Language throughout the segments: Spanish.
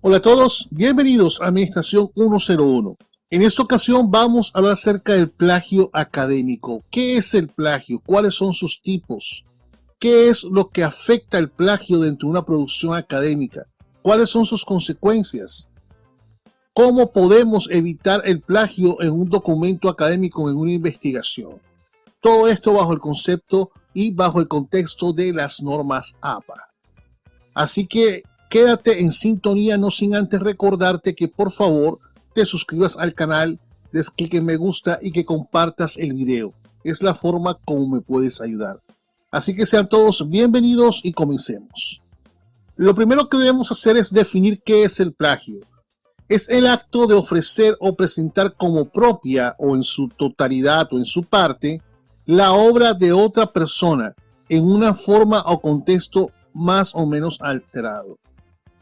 Hola a todos, bienvenidos a Administración 101. En esta ocasión vamos a hablar acerca del plagio académico. ¿Qué es el plagio? ¿Cuáles son sus tipos? ¿Qué es lo que afecta el plagio dentro de una producción académica? ¿Cuáles son sus consecuencias? ¿Cómo podemos evitar el plagio en un documento académico, en una investigación? Todo esto bajo el concepto y bajo el contexto de las normas APA. Así que quédate en sintonía, no sin antes recordarte que por favor te suscribas al canal, des clic en me gusta y que compartas el video. Es la forma como me puedes ayudar. Así que sean todos bienvenidos y comencemos. Lo primero que debemos hacer es definir qué es el plagio. Es el acto de ofrecer o presentar como propia o en su totalidad o en su parte la obra de otra persona en una forma o contexto más o menos alterado.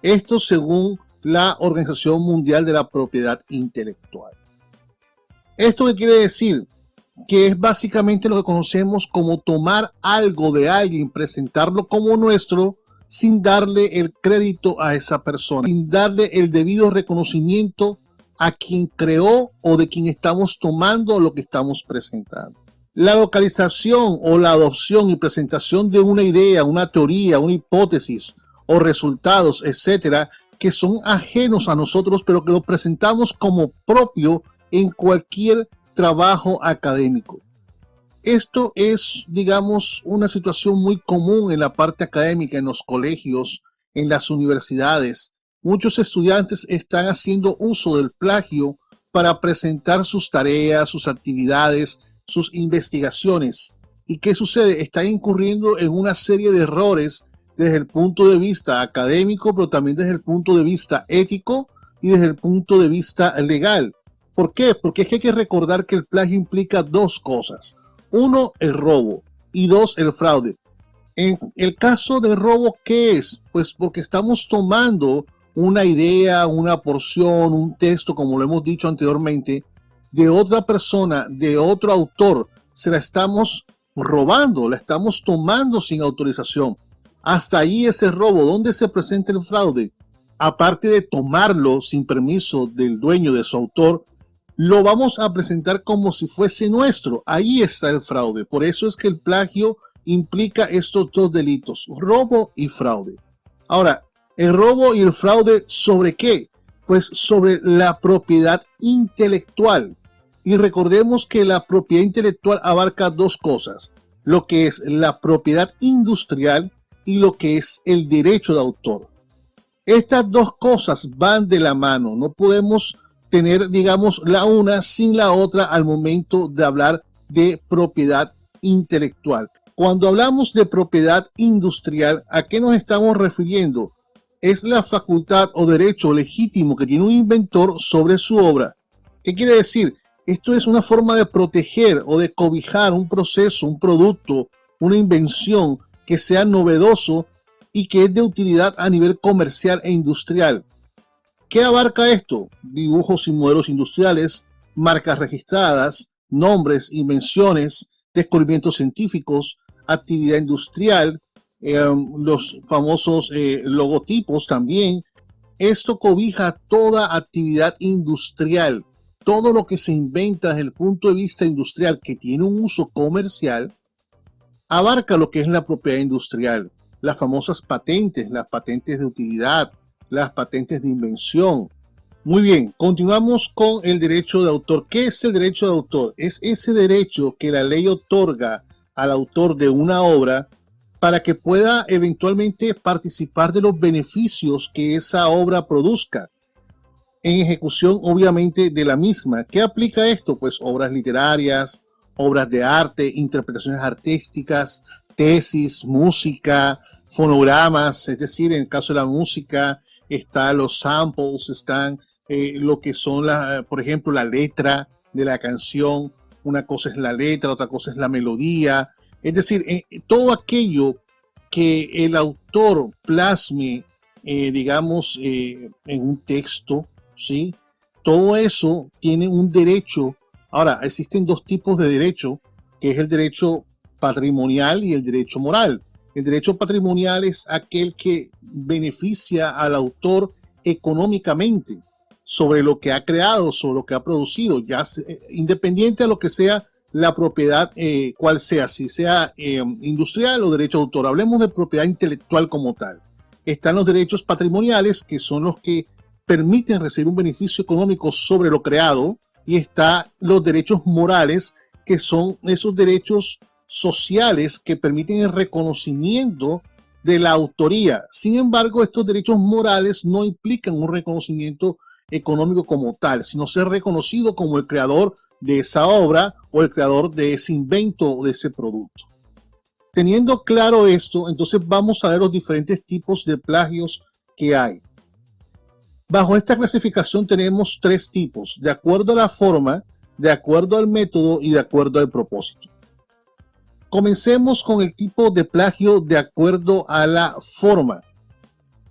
Esto según la Organización Mundial de la Propiedad Intelectual. ¿Esto qué quiere decir? Que es básicamente lo que conocemos como tomar algo de alguien, presentarlo como nuestro, sin darle el crédito a esa persona, sin darle el debido reconocimiento a quien creó o de quien estamos tomando lo que estamos presentando. La localización o la adopción y presentación de una idea, una teoría, una hipótesis o resultados, etcétera, que son ajenos a nosotros, pero que lo presentamos como propio en cualquier trabajo académico. Esto es, digamos, una situación muy común en la parte académica, en los colegios, en las universidades. Muchos estudiantes están haciendo uso del plagio para presentar sus tareas, sus actividades, sus investigaciones. ¿Y qué sucede? Están incurriendo en una serie de errores desde el punto de vista académico, pero también desde el punto de vista ético y desde el punto de vista legal. ¿Por qué? Porque es que hay que recordar que el plagio implica dos cosas. Uno, el robo, y dos, el fraude. En el caso del robo, ¿qué es? Pues porque estamos tomando una idea, una porción, un texto, como lo hemos dicho anteriormente, de otra persona, de otro autor, se la estamos robando, la estamos tomando sin autorización. Hasta ahí ese robo. ¿Dónde se presenta el fraude? Aparte de tomarlo sin permiso del dueño, de su autor, lo vamos a presentar como si fuese nuestro. Ahí está el fraude. Por eso es que el plagio implica estos dos delitos, robo y fraude. Ahora, el robo y el fraude, ¿sobre qué? Pues sobre la propiedad intelectual. Y recordemos que la propiedad intelectual abarca dos cosas, lo que es la propiedad industrial y lo que es el derecho de autor. Estas dos cosas van de la mano, no podemos tener, digamos, la una sin la otra al momento de hablar de propiedad intelectual. Cuando hablamos de propiedad industrial, ¿a qué nos estamos refiriendo? Es la facultad o derecho legítimo que tiene un inventor sobre su obra. ¿Qué quiere decir? Esto es una forma de proteger o de cobijar un proceso, un producto, una invención que sea novedoso y que es de utilidad a nivel comercial e industrial. ¿Qué abarca esto? Dibujos y modelos industriales, marcas registradas, nombres, invenciones, descubrimientos científicos, actividad industrial, los famosos logotipos también. Esto cobija toda actividad industrial. Todo lo que se inventa desde el punto de vista industrial que tiene un uso comercial abarca lo que es la propiedad industrial, las famosas patentes, las patentes de utilidad, las patentes de invención. Muy bien, continuamos con el derecho de autor. ¿Qué es el derecho de autor? Es ese derecho que la ley otorga al autor de una obra para que pueda eventualmente participar de los beneficios que esa obra produzca en ejecución obviamente de la misma. ¿Qué aplica esto? Pues obras literarias, obras de arte, interpretaciones artísticas, tesis, música, fonogramas, es decir, en el caso de la música están los samples, están lo que son, por ejemplo, la letra de la canción. Una cosa es la letra, otra cosa es la melodía, es decir, todo aquello que el autor plasme, digamos, en un texto, ¿sí? Todo eso tiene un derecho. Ahora, existen dos tipos de derecho, que es el derecho patrimonial y el derecho moral. El derecho patrimonial es aquel que beneficia al autor económicamente sobre lo que ha creado, sobre lo que ha producido, independiente a lo que sea la propiedad, cual sea, si sea industrial o derecho de autor. Hablemos de propiedad intelectual como tal. Están los derechos patrimoniales, que son los que permiten recibir un beneficio económico sobre lo creado, y están los derechos morales, que son esos derechos sociales que permiten el reconocimiento de la autoría. Sin embargo, estos derechos morales no implican un reconocimiento económico como tal, sino ser reconocido como el creador de esa obra o el creador de ese invento o de ese producto. Teniendo claro esto, entonces vamos a ver los diferentes tipos de plagios que hay. Bajo esta clasificación tenemos tres tipos, de acuerdo a la forma, de acuerdo al método y de acuerdo al propósito. Comencemos con el tipo de plagio de acuerdo a la forma.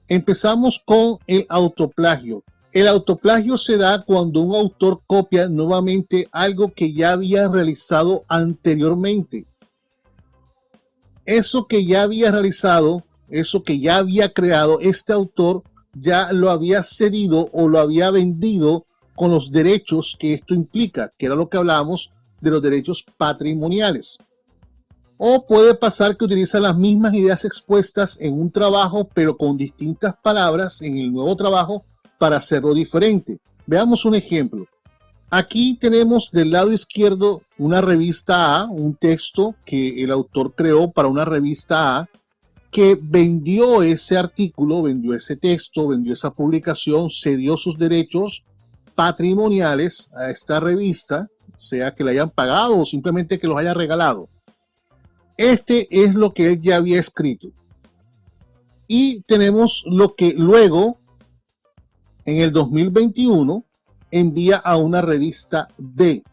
Empezamos con el autoplagio. El autoplagio se da cuando un autor copia nuevamente algo que ya había realizado anteriormente. Eso que ya había realizado, eso que ya había creado, este autor ya lo había cedido o lo había vendido con los derechos que esto implica, que era lo que hablábamos de los derechos patrimoniales. O puede pasar que utiliza las mismas ideas expuestas en un trabajo, pero con distintas palabras en el nuevo trabajo para hacerlo diferente. Veamos un ejemplo. Aquí tenemos del lado izquierdo una revista A, un texto que el autor creó para una revista A, que vendió ese artículo, vendió ese texto, vendió esa publicación, cedió sus derechos patrimoniales a esta revista, sea que le hayan pagado o simplemente que los haya regalado. Este es lo que él ya había escrito. Y tenemos lo que luego, en el 2021, envía a una revista B.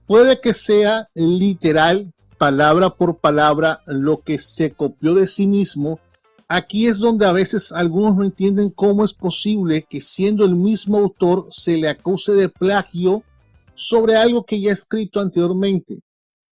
Puede que sea literal, palabra por palabra, lo que se copió de sí mismo. Aquí es donde a veces algunos no entienden cómo es posible que, siendo el mismo autor, se le acuse de plagio sobre algo que ya ha escrito anteriormente.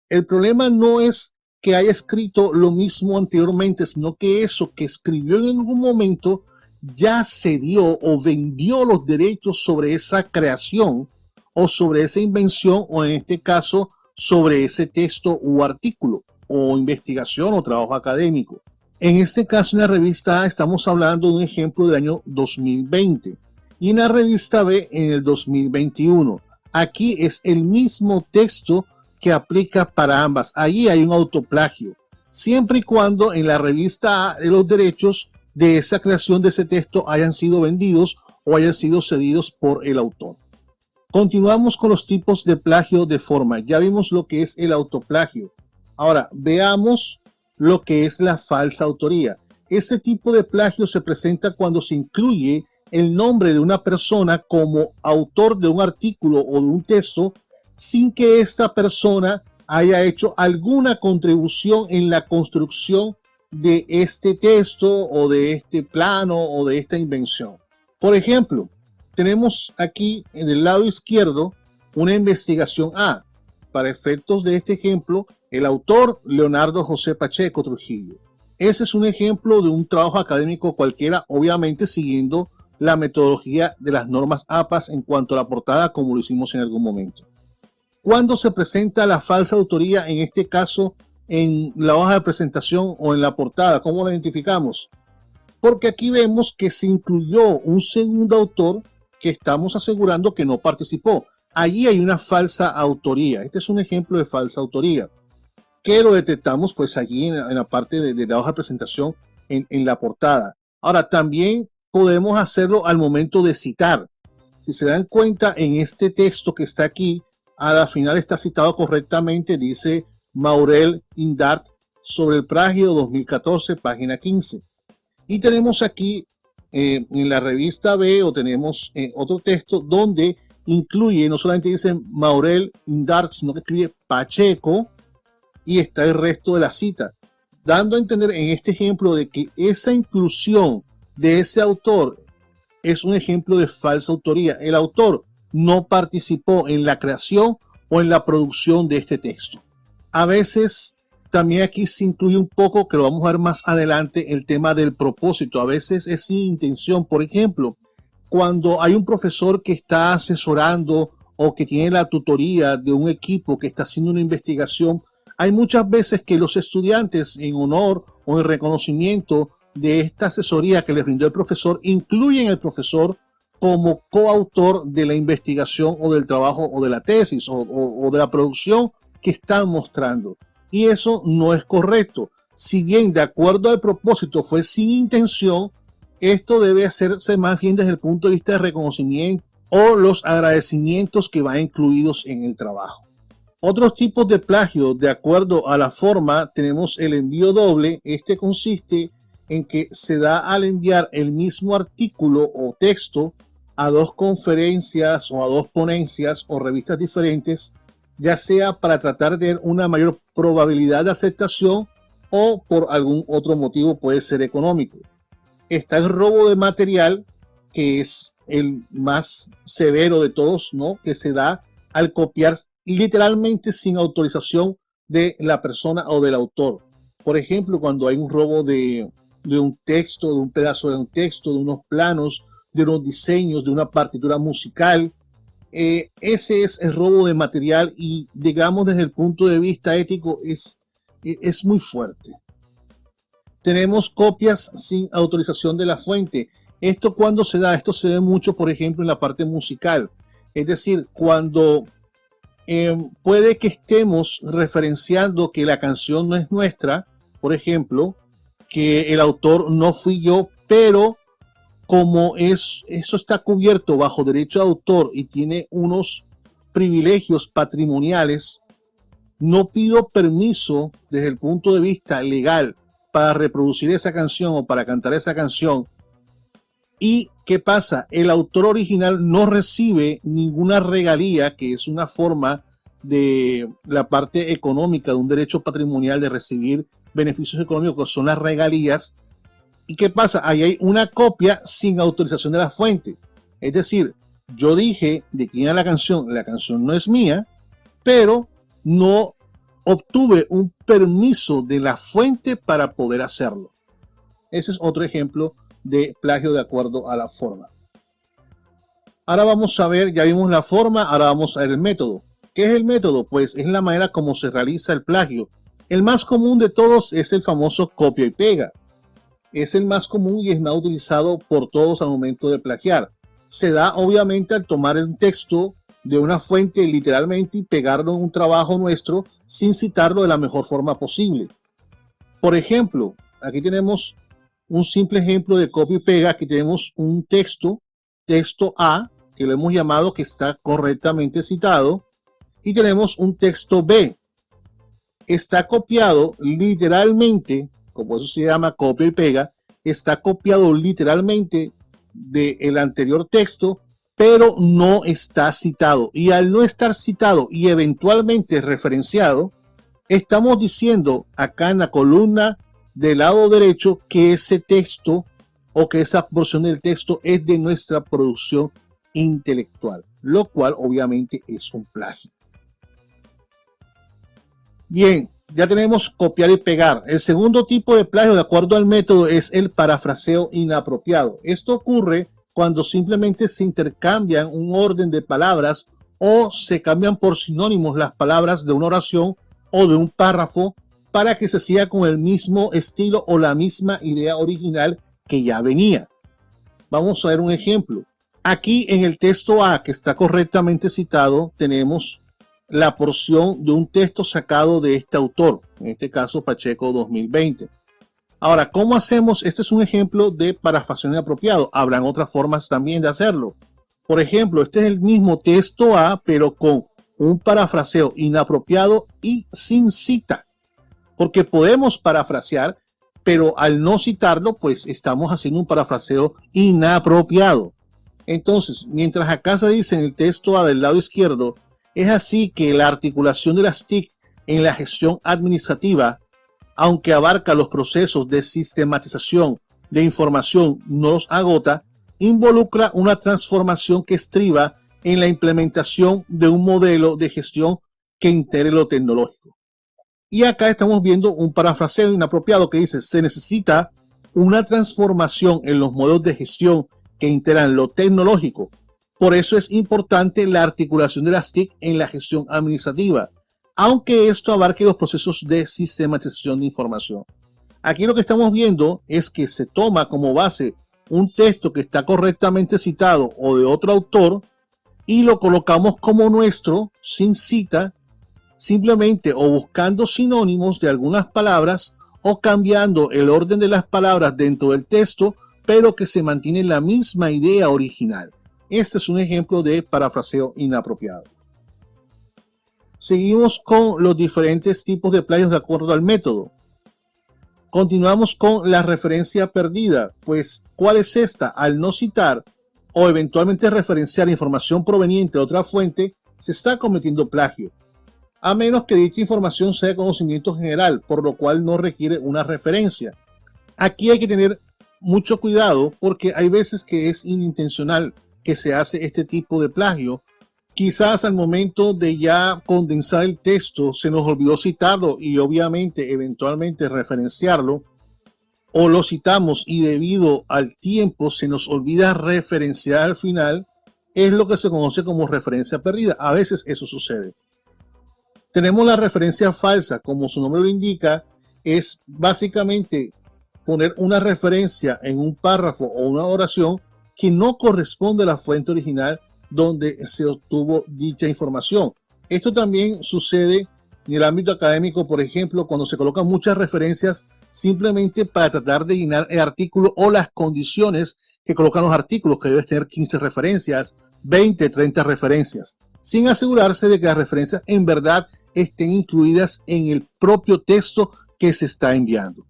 El problema no es que haya escrito lo mismo anteriormente, sino que eso que escribió en algún momento ya cedió o vendió los derechos sobre esa creación o sobre esa invención, o en este caso sobre ese texto o artículo o investigación o trabajo académico. En este caso, en la revista A estamos hablando de un ejemplo del año 2020 y en la revista B en el 2021. Aquí es el mismo texto que aplica para ambas. Allí hay un autoplagio, siempre y cuando en la revista A los derechos de esa creación de ese texto hayan sido vendidos o hayan sido cedidos por el autor. Continuamos con los tipos de plagio de forma. Ya vimos lo que es el autoplagio. Ahora veamos lo que es la falsa autoría. Ese tipo de plagio se presenta cuando se incluye el nombre de una persona como autor de un artículo o de un texto sin que esta persona haya hecho alguna contribución en la construcción de este texto o de este plano o de esta invención. Por ejemplo, tenemos aquí en el lado izquierdo una investigación A. Para efectos de este ejemplo, el autor Leonardo José Pacheco Trujillo. Ese es un ejemplo de un trabajo académico cualquiera, obviamente siguiendo la metodología de las normas APAS en cuanto a la portada, como lo hicimos en algún momento. ¿Cuándo se presenta la falsa autoría? En este caso, en la hoja de presentación o en la portada. ¿Cómo la identificamos? Porque aquí vemos que se incluyó un segundo autor que estamos asegurando que no participó. Allí hay una falsa autoría. Este es un ejemplo de falsa autoría que lo detectamos pues allí en la parte de la hoja de presentación en la portada. Ahora, también podemos hacerlo al momento de citar. Si se dan cuenta, en este texto que está aquí, a la final está citado correctamente, dice Maurel Indart sobre el plagio 2014, página 15. Y tenemos aquí en la revista B, o tenemos otro texto donde incluye, no solamente dice Maurel Indart, sino que escribe Pacheco y está el resto de la cita, dando a entender en este ejemplo de que esa inclusión de ese autor es un ejemplo de falsa autoría. El autor no participó en la creación o en la producción de este texto. A veces también aquí se incluye un poco, que lo vamos a ver más adelante, el tema del propósito. A veces es sin intención. Por ejemplo, cuando hay un profesor que está asesorando o que tiene la tutoría de un equipo que está haciendo una investigación, hay muchas veces que los estudiantes, en honor o en reconocimiento de esta asesoría que les brindó el profesor, incluyen al profesor como coautor de la investigación o del trabajo o de la tesis o de la producción que están mostrando. Y eso no es correcto. Si bien de acuerdo al propósito fue sin intención, esto debe hacerse más bien desde el punto de vista de reconocimiento o los agradecimientos que van incluidos en el trabajo. Otros tipos de plagio, de acuerdo a la forma, tenemos el envío doble. Este consiste en que se da al enviar el mismo artículo o texto a dos conferencias o a dos ponencias o revistas diferentes, ya sea para tratar de una mayor probabilidad de aceptación o por algún otro motivo, puede ser económico. Está el robo de material, que es el más severo de todos, ¿no? Que se da al copiar literalmente sin autorización de la persona o del autor. Por ejemplo, cuando hay un robo de un texto, de un pedazo de un texto, de unos planos, de unos diseños, de una partitura musical, ese es el robo de material y, digamos, desde el punto de vista ético es muy fuerte. Tenemos copias sin autorización de la fuente. ¿Esto cuándo se da? Esto se ve mucho, por ejemplo, en la parte musical. Es decir, cuando puede que estemos referenciando que la canción no es nuestra, por ejemplo, que el autor no fui yo, pero como eso está cubierto bajo derecho de autor y tiene unos privilegios patrimoniales, no pido permiso desde el punto de vista legal para reproducir esa canción o para cantar esa canción. ¿Y qué pasa? El autor original no recibe ninguna regalía, que es una forma de la parte económica de un derecho patrimonial de recibir beneficios económicos, que son las regalías. ¿Y qué pasa? Ahí hay una copia sin autorización de la fuente. Es decir, yo dije de quién era la canción no es mía, pero no obtuve un permiso de la fuente para poder hacerlo. Ese es otro ejemplo de plagio de acuerdo a la forma. Ahora vamos a ver, ya vimos la forma, ahora vamos a ver el método. ¿Qué es el método? Pues es la manera como se realiza el plagio. El más común de todos es el famoso copia y pega. Es el más común y es más utilizado por todos al momento de plagiar. Se da obviamente al tomar un texto de una fuente literalmente y pegarlo en un trabajo nuestro sin citarlo de la mejor forma posible. Por ejemplo, aquí tenemos un simple ejemplo de copia y pega. Aquí tenemos un texto A, que lo hemos llamado que está correctamente citado, y tenemos un texto B. Está copiado literalmente, como eso se llama copia y pega, está copiado literalmente del anterior texto, pero no está citado. Y al no estar citado y eventualmente referenciado, estamos diciendo acá en la columna del lado derecho que ese texto o que esa porción del texto es de nuestra producción intelectual, lo cual obviamente es un plagio. Bien, ya tenemos copiar y pegar. El segundo tipo de plagio, de acuerdo al método, es el parafraseo inapropiado. Esto ocurre cuando simplemente se intercambian un orden de palabras o se cambian por sinónimos las palabras de una oración o de un párrafo para que se siga con el mismo estilo o la misma idea original que ya venía. Vamos a ver un ejemplo. Aquí en el texto A, que está correctamente citado, tenemos la porción de un texto sacado de este autor, en este caso Pacheco 2020. Ahora, ¿cómo hacemos? Este es un ejemplo de parafraseo inapropiado. Habrán otras formas también de hacerlo. Por ejemplo, este es el mismo texto A, pero con un parafraseo inapropiado y sin cita. Porque podemos parafrasear, pero al no citarlo, pues estamos haciendo un parafraseo inapropiado. Entonces, mientras acá se dice en el texto A del lado izquierdo, es así que la articulación de las TIC en la gestión administrativa, aunque abarca los procesos de sistematización de información, no los agota, involucra una transformación que estriba en la implementación de un modelo de gestión que integre lo tecnológico. Y acá estamos viendo un parafraseo inapropiado que dice: se necesita una transformación en los modelos de gestión que integran lo tecnológico. Por eso es importante la articulación de las TIC en la gestión administrativa, aunque esto abarque los procesos de sistematización de información. Aquí lo que estamos viendo es que se toma como base un texto que está correctamente citado o de otro autor y lo colocamos como nuestro sin cita, simplemente o buscando sinónimos de algunas palabras o cambiando el orden de las palabras dentro del texto, pero que se mantiene la misma idea original. Este es un ejemplo de parafraseo inapropiado. Seguimos con los diferentes tipos de plagios de acuerdo al método. Continuamos con la referencia perdida, pues ¿cuál es esta? Al no citar o eventualmente referenciar información proveniente de otra fuente, se está cometiendo plagio, a menos que dicha información sea de conocimiento general, por lo cual no requiere una referencia. Aquí hay que tener mucho cuidado porque hay veces que es inintencional que se hace este tipo de plagio. Quizás al momento de ya condensar el texto se nos olvidó citarlo y obviamente eventualmente referenciarlo, o lo citamos y debido al tiempo se nos olvida referenciar al final, es lo que se conoce como referencia perdida. A veces eso sucede. Tenemos la referencia falsa, como su nombre lo indica, es básicamente poner una referencia en un párrafo o una oración que no corresponde a la fuente original donde se obtuvo dicha información. Esto también sucede en el ámbito académico, por ejemplo, cuando se colocan muchas referencias simplemente para tratar de llenar el artículo o las condiciones que colocan los artículos, que debes tener 15 referencias, 20, 30 referencias, sin asegurarse de que las referencias en verdad estén incluidas en el propio texto que se está enviando.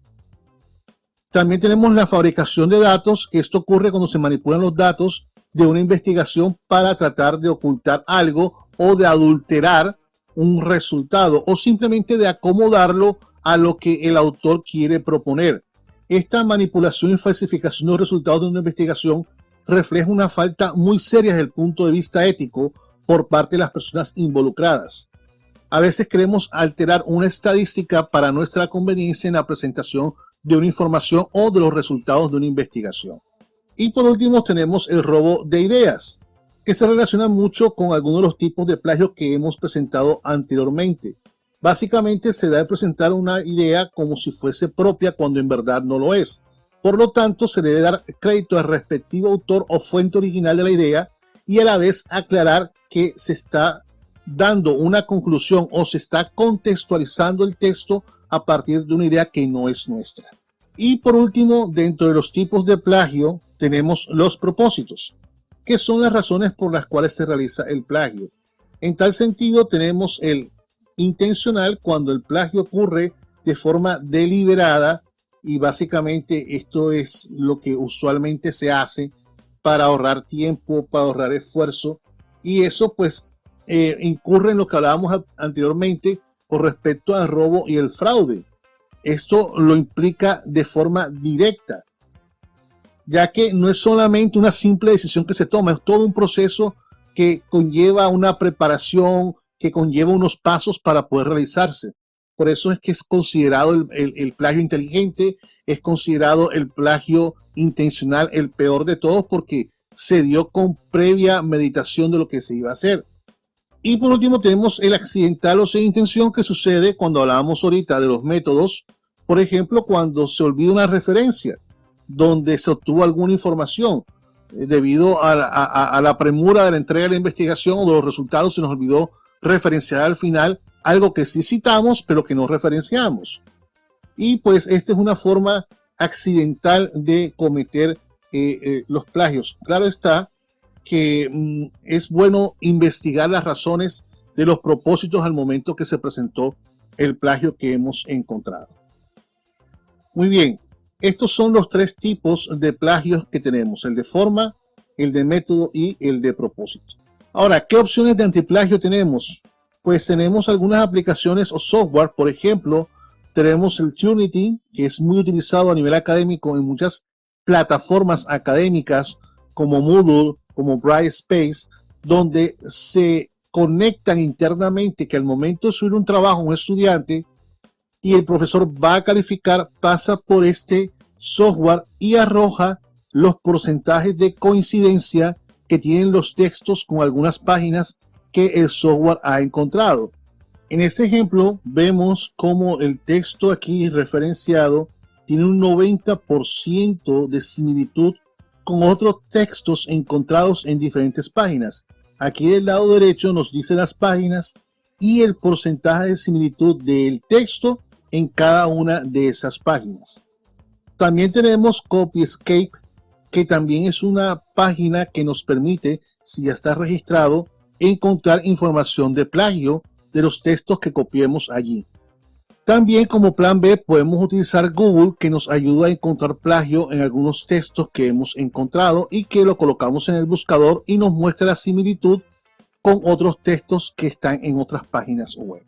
También tenemos la fabricación de datos, que esto ocurre cuando se manipulan los datos de una investigación para tratar de ocultar algo o de adulterar un resultado o simplemente de acomodarlo a lo que el autor quiere proponer. Esta manipulación y falsificación de los resultados de una investigación refleja una falta muy seria desde el punto de vista ético por parte de las personas involucradas. A veces queremos alterar una estadística para nuestra conveniencia en la presentación de una información o de los resultados de una investigación. Y por último tenemos el robo de ideas, que se relaciona mucho con algunos de los tipos de plagio que hemos presentado anteriormente. Básicamente se debe presentar una idea como si fuese propia cuando en verdad no lo es. Por lo tanto, se debe dar crédito al respectivo autor o fuente original de la idea y a la vez aclarar que se está dando una conclusión o se está contextualizando el texto a partir de una idea que no es nuestra. Y por último, dentro de los tipos de plagio tenemos los propósitos, que son las razones por las cuales se realiza el plagio. En tal sentido, tenemos el intencional, cuando el plagio ocurre de forma deliberada, y básicamente esto es lo que usualmente se hace para ahorrar tiempo, para ahorrar esfuerzo, y eso pues incurre en lo que hablábamos anteriormente con respecto al robo y el fraude. Esto lo implica de forma directa, ya que no es solamente una simple decisión que se toma, es todo un proceso que conlleva una preparación, que conlleva unos pasos para poder realizarse. Por eso es que es considerado el plagio inteligente, es considerado el plagio intencional el peor de todos porque se dio con previa meditación de lo que se iba a hacer. Y por último tenemos el accidental o sin intención, que sucede cuando hablábamos ahorita de los métodos, por ejemplo, cuando se olvida una referencia donde se obtuvo alguna información debido a la premura de la entrega de la investigación o de los resultados, se nos olvidó referenciar al final algo que sí citamos pero que no referenciamos. Y pues esta es una forma accidental de cometer los plagios. Claro está que es bueno investigar las razones de los propósitos al momento que se presentó el plagio que hemos encontrado. Muy bien, estos son los tres tipos de plagios que tenemos: el de forma, el de método y el de propósito. Ahora, ¿qué opciones de antiplagio tenemos? Pues tenemos algunas aplicaciones o software. Por ejemplo, tenemos el Turnitin, que es muy utilizado a nivel académico en muchas plataformas académicas como Moodle, como Brightspace, donde se conectan internamente que al momento de subir un trabajo a un estudiante y el profesor va a calificar, pasa por este software y arroja los porcentajes de coincidencia que tienen los textos con algunas páginas que el software ha encontrado. En este ejemplo vemos cómo el texto aquí referenciado tiene un 90% de similitud con otros textos encontrados en diferentes páginas. Aquí del lado derecho nos dice las páginas y el porcentaje de similitud del texto en cada una de esas páginas. También tenemos Copyscape, que también es una página que nos permite, si ya está registrado, encontrar información de plagio de los textos que copiemos allí. También como plan B podemos utilizar Google, que nos ayuda a encontrar plagio en algunos textos que hemos encontrado y que lo colocamos en el buscador y nos muestra la similitud con otros textos que están en otras páginas web.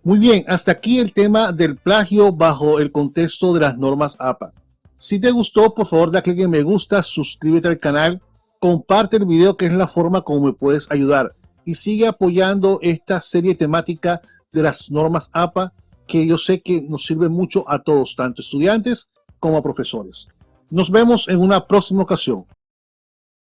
Muy bien, hasta aquí el tema del plagio bajo el contexto de las normas APA. Si te gustó, por favor da clic en me gusta, suscríbete al canal, comparte el video, que es la forma como me puedes ayudar, y sigue apoyando esta serie temática de las normas APA, que yo sé que nos sirve mucho a todos, tanto estudiantes como a profesores. Nos vemos en una próxima ocasión.